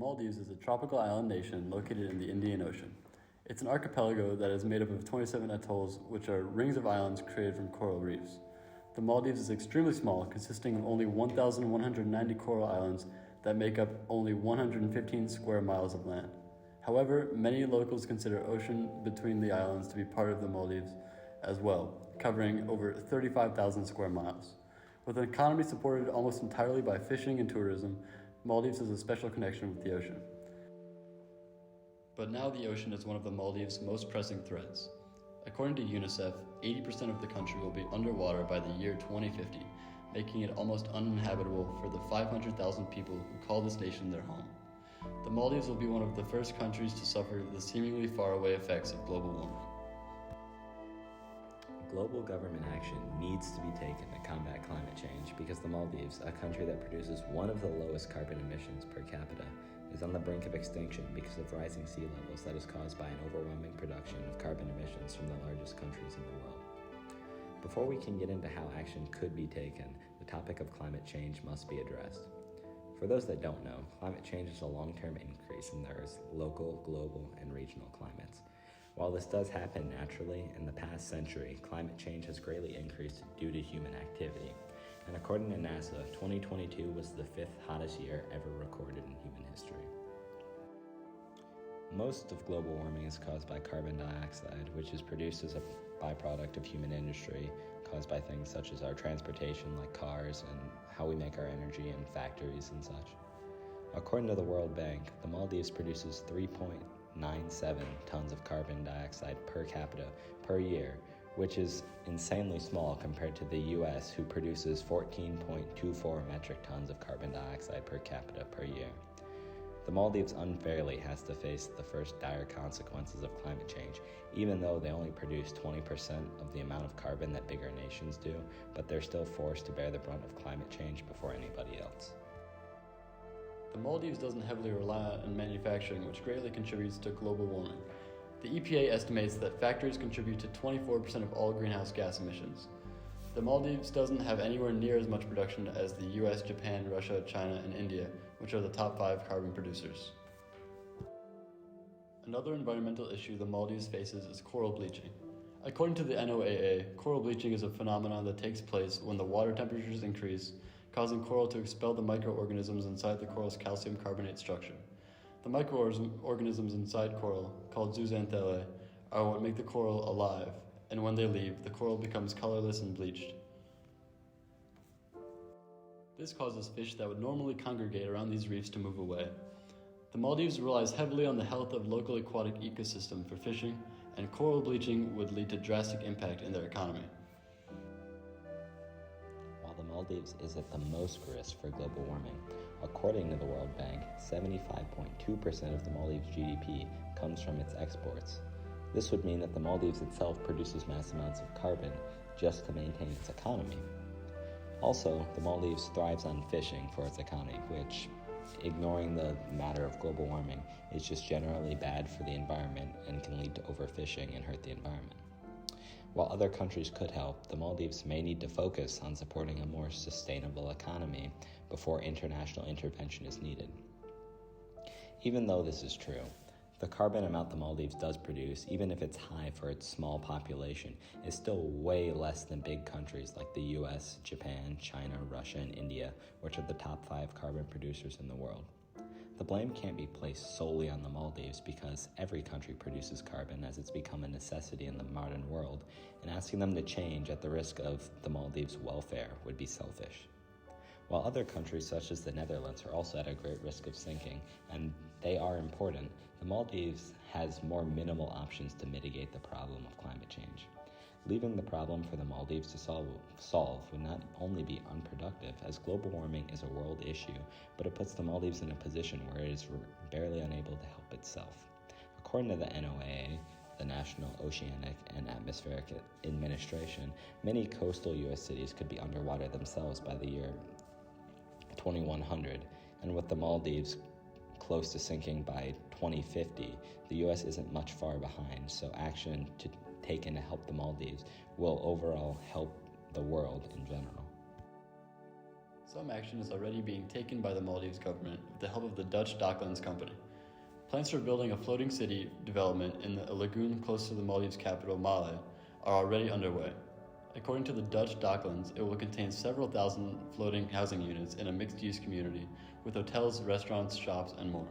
Maldives is a tropical island nation located in the Indian Ocean. It's an archipelago that is made up of 27 atolls, which are rings of islands created from coral reefs. The Maldives is extremely small, consisting of only 1,190 coral islands that make up only 115 square miles of land. However, many locals consider ocean between the islands to be part of the Maldives as well, covering over 35,000 square miles. With an economy supported almost entirely by fishing and tourism, Maldives has a special connection with the ocean. But now the ocean is one of the Maldives' most pressing threats. According to UNICEF, 80% of the country will be underwater by the year 2050, making it almost uninhabitable for the 500,000 people who call this nation their home. The Maldives will be one of the first countries to suffer the seemingly faraway effects of global warming. Global government action needs to be taken to combat climate change because the Maldives, a country that produces one of the lowest carbon emissions per capita, is on the brink of extinction because of rising sea levels that is caused by an overwhelming production of carbon emissions from the largest countries in the world. Before we can get into how action could be taken, the topic of climate change must be addressed. For those that don't know, climate change is a long-term increase in the Earth's local, global, and regional climates. While this does happen naturally, in the past century, climate change has greatly increased due to human activity. And according to NASA, 2022 was the 5th hottest year ever recorded in human history. Most of global warming is caused by carbon dioxide, which is produced as a byproduct of human industry, caused by things such as our transportation like cars and how we make our energy in factories and such. According to the World Bank, the Maldives produces 3.97 tons of carbon dioxide per capita per year, which is insanely small compared to the US, who produces 14.24 metric tons of carbon dioxide per capita per year. The Maldives unfairly has to face the first dire consequences of climate change, even though they only produce 20% of the amount of carbon that bigger nations do, but they're still forced to bear the brunt of climate change before anybody else. The Maldives doesn't heavily rely on manufacturing, which greatly contributes to global warming. The EPA estimates that factories contribute to 24% of all greenhouse gas emissions. The Maldives doesn't have anywhere near as much production as the US, Japan, Russia, China, and India, which are the top 5 carbon producers. Another environmental issue the Maldives faces is coral bleaching. According to the NOAA, coral bleaching is a phenomenon that takes place when the water temperatures increase, causing coral to expel the microorganisms inside the coral's calcium carbonate structure. The microorganisms inside coral, called zooxanthellae, are what make the coral alive, and when they leave, the coral becomes colorless and bleached. This causes fish that would normally congregate around these reefs to move away. The Maldives relies heavily on the health of local aquatic ecosystem for fishing, and coral bleaching would lead to drastic impact in their economy. While the Maldives is at the most risk for global warming, according to the World Bank, 75.2% of the Maldives' GDP comes from its exports. This would mean that the Maldives itself produces mass amounts of carbon just to maintain its economy. Also, the Maldives thrives on fishing for its economy, which, ignoring the matter of global warming, is just generally bad for the environment and can lead to overfishing and hurt the environment. While other countries could help, the Maldives may need to focus on supporting a more sustainable economy before international intervention is needed. Even though this is true, the carbon amount the Maldives does produce, even if it's high for its small population, is still way less than big countries like the US, Japan, China, Russia, and India, which are the top 5 carbon producers in the world. The blame can't be placed solely on the Maldives because every country produces carbon as it's become a necessity in the modern world, and asking them to change at the risk of the Maldives' welfare would be selfish. While other countries such as the Netherlands are also at a great risk of sinking, and they are important, the Maldives has more minimal options to mitigate the problem of climate change. Leaving the problem for the Maldives to solve would not only be unproductive, as global warming is a world issue, but it puts the Maldives in a position where it is barely unable to help itself. According to the NOAA, the National Oceanic and Atmospheric Administration, many coastal U.S. cities could be underwater themselves by the year 2100, and with the Maldives close to sinking by 2050, the U.S. isn't much far behind, so action taken to help the Maldives will overall help the world in general. Some action is already being taken by the Maldives government with the help of the Dutch Docklands Company. Plans for building a floating city development in a lagoon close to the Maldives capital, Malé, are already underway. According to the Dutch Docklands, it will contain several thousand floating housing units in a mixed-use community with hotels, restaurants, shops, and more.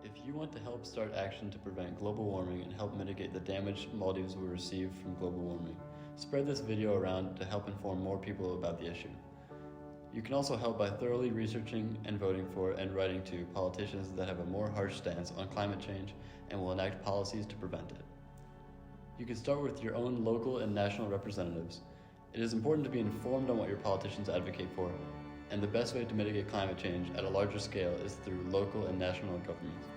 If you want to help start action to prevent global warming and help mitigate the damage Maldives will receive from global warming, spread this video around to help inform more people about the issue. You can also help by thoroughly researching and voting for and writing to politicians that have a more harsh stance on climate change and will enact policies to prevent it. You can start with your own local and national representatives. It is important to be informed on what your politicians advocate for, and the best way to mitigate climate change at a larger scale is through local and national governments.